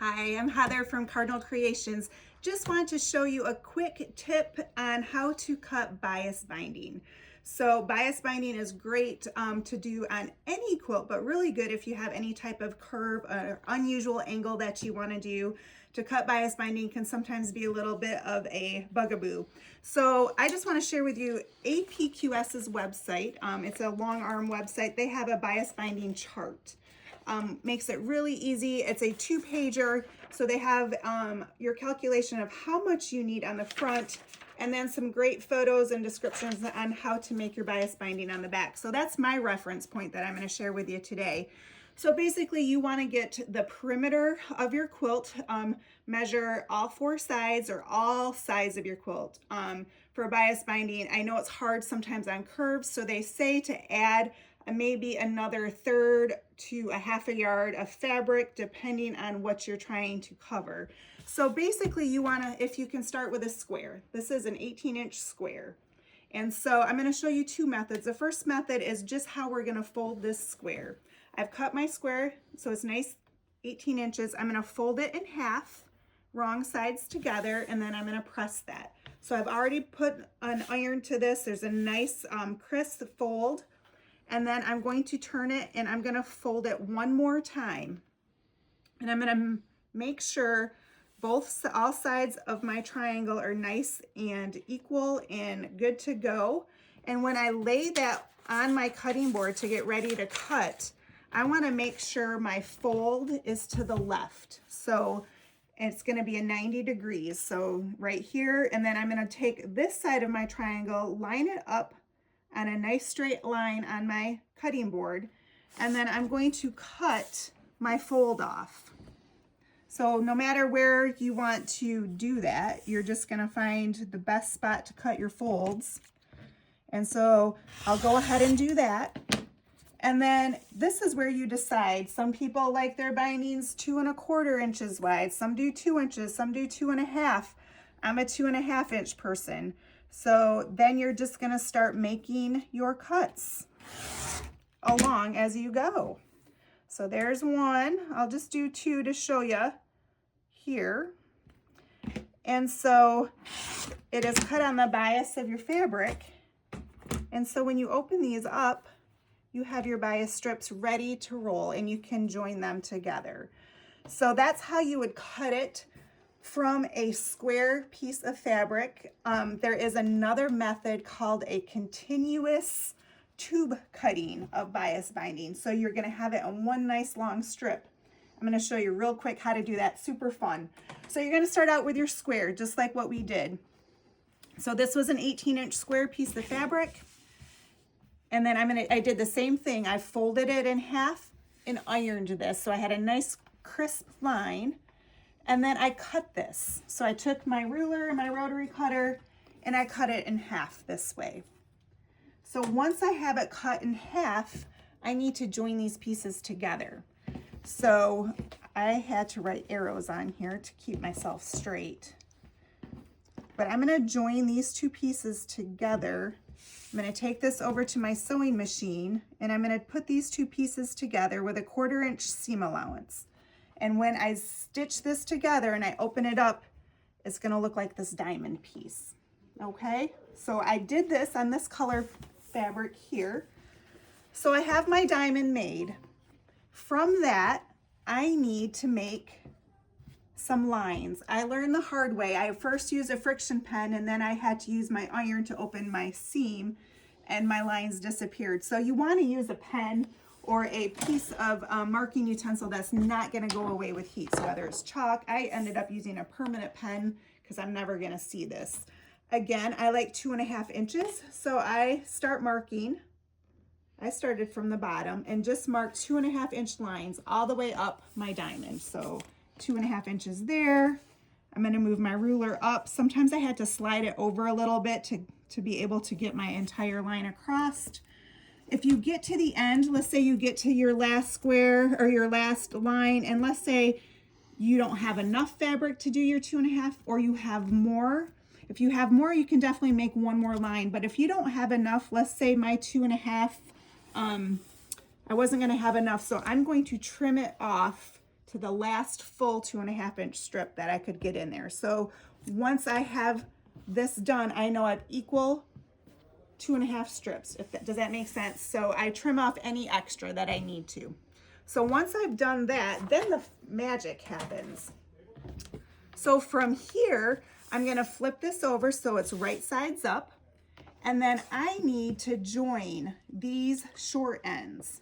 Hi, I'm Heather from Cardinal Creations. Just want to show you a quick tip on how to cut bias binding. So bias binding is great to do on any quilt, but really good if you have any type of curve or unusual angle that you want to do. To cut bias binding can sometimes be a little bit of a bugaboo. So I just want to share with you APQS's website. It's a long arm website. They have a bias binding chart. Makes it really easy. It's a 2-pager, so they have your calculation of how much you need on the front, and then some great photos and descriptions on how to make your bias binding on the back. So that's my reference point that I'm going to share with you today. So basically you want to get the perimeter of your quilt, measure all 4 sides or all sides of your quilt for bias binding. I know it's hard sometimes on curves, so they say to add maybe another 1/3 to a 1/2 yard of fabric depending on what you're trying to cover. So basically you want to, if you can start with a square. This is an 18-inch square. And so I'm going to show you 2 methods. The first method is just how we're going to fold this square. I've cut my square so it's nice 18 inches. I'm going to fold it in half, wrong sides together, and then I'm going to press that. So I've already put an iron to this. There's a nice crisp fold. And then I'm going to turn it and I'm going to fold it one more time. And I'm going to make sure all sides of my triangle are nice and equal and good to go. And when I lay that on my cutting board to get ready to cut, I want to make sure my fold is to the left. So it's going to be a 90 degrees. So right here, and then I'm going to take this side of my triangle, line it up on a nice straight line on my cutting board, and then I'm going to cut my fold off. So no matter where you want to do that, you're just going to find the best spot to cut your folds. And so I'll go ahead and do that. And then this is where you decide. Some people like their bindings 2 1/4 inches wide. Some do 2 inches, some do 2 1/2. I'm a 2 1/2 inch person. So then you're just going to start making your cuts along as you go. So there's one. I'll just do 2 to show you here. And so it is cut on the bias of your fabric. And so when you open these up, you have your bias strips ready to roll and you can join them together. So that's how you would cut it from a square piece of fabric. There is another method called a continuous tube cutting of bias binding. So you're going to have it on one nice long strip. I'm going to show you real quick how to do that. Super fun. So you're going to start out with your square, just like what we did. So this was an 18-inch square piece of fabric. And then I did the same thing. I folded it in half and ironed this. So I had a nice crisp line. And then I cut this. So I took my ruler and my rotary cutter and I cut it in half this way. So once I have it cut in half, I need to join these pieces together. So I had to write arrows on here to keep myself straight. But I'm going to join these 2 pieces together. I'm going to take this over to my sewing machine and I'm going to put these 2 pieces together with a 1/4 inch seam allowance. And when I stitch this together and I open it up, it's going to look like this diamond piece. Okay, so I did this on this color fabric here. So I have my diamond made. From that, I need to make some lines. I learned the hard way. I first used a friction pen and then I had to use my iron to open my seam and my lines disappeared. So you want to use a pen or a piece of marking utensil that's not going to go away with heat. So whether it's chalk, I ended up using a permanent pen because I'm never going to see this. Again, I like 2 1/2 inches. So I start marking. I started from the bottom and just marked 2 1/2 inch lines all the way up my diamond. So 2 1/2 inches there. I'm going to move my ruler up. Sometimes I had to slide it over a little bit to be able to get my entire line across. If you get to the end, let's say you get to your last square or your last line, and let's say you don't have enough fabric to do your 2 1/2 or you have more. If you have more, you can definitely make one more line. But if you don't have enough, let's say my 2 1/2, I wasn't going to have enough. So I'm going to trim it off to the last full 2.5-inch strip that I could get in there. So once I have this done, I know I've equal 2.5 strips. Does that make sense? So I trim off any extra that I need to. So once I've done that, then the magic happens. So from here, I'm gonna flip this over so it's right sides up. And then I need to join these short ends.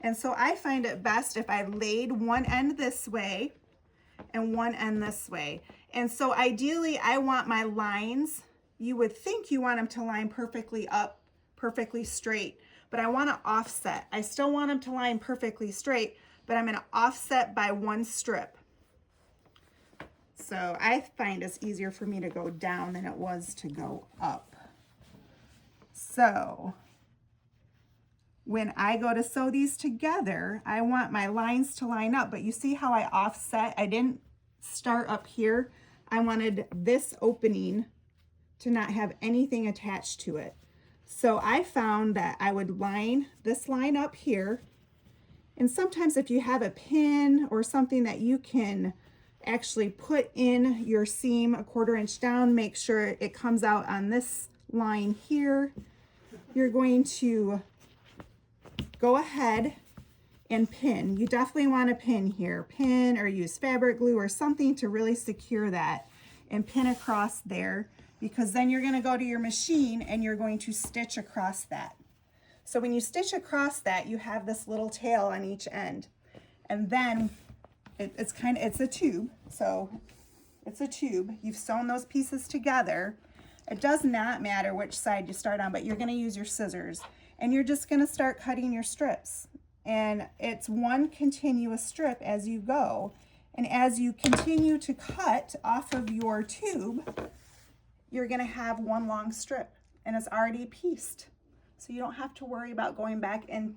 And so I find it best if I laid one end this way and one end this way. And so ideally I want my lines, you would think you want them to line perfectly up, perfectly straight, but I want to offset. I still want them to line perfectly straight, but I'm going to offset by one strip. So I find it's easier for me to go down than it was to go up. So when I go to sew these together, I want my lines to line up, but you see how I offset? I didn't start up here. I wanted this opening to not have anything attached to it. So I found that I would line this line up here. And sometimes if you have a pin or something that you can actually put in your seam 1/4 inch down, make sure it comes out on this line here. You're going to go ahead and pin. You definitely want to pin here. Pin or use fabric glue or something to really secure that and pin across there, because then you're going to go to your machine and you're going to stitch across that. So when you stitch across that, you have this little tail on each end. And then it's a tube. So it's a tube. You've sewn those pieces together. It does not matter which side you start on, but you're going to use your scissors and you're just going to start cutting your strips. And it's one continuous strip as you go. And as you continue to cut off of your tube, you're going to have one long strip and it's already pieced. So you don't have to worry about going back and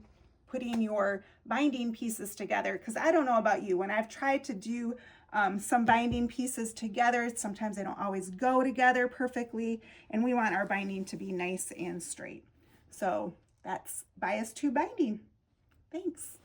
putting your binding pieces together. Because I don't know about you, when I've tried to do some binding pieces together, sometimes they don't always go together perfectly, and we want our binding to be nice and straight. So that's Bias Tube binding. Thanks.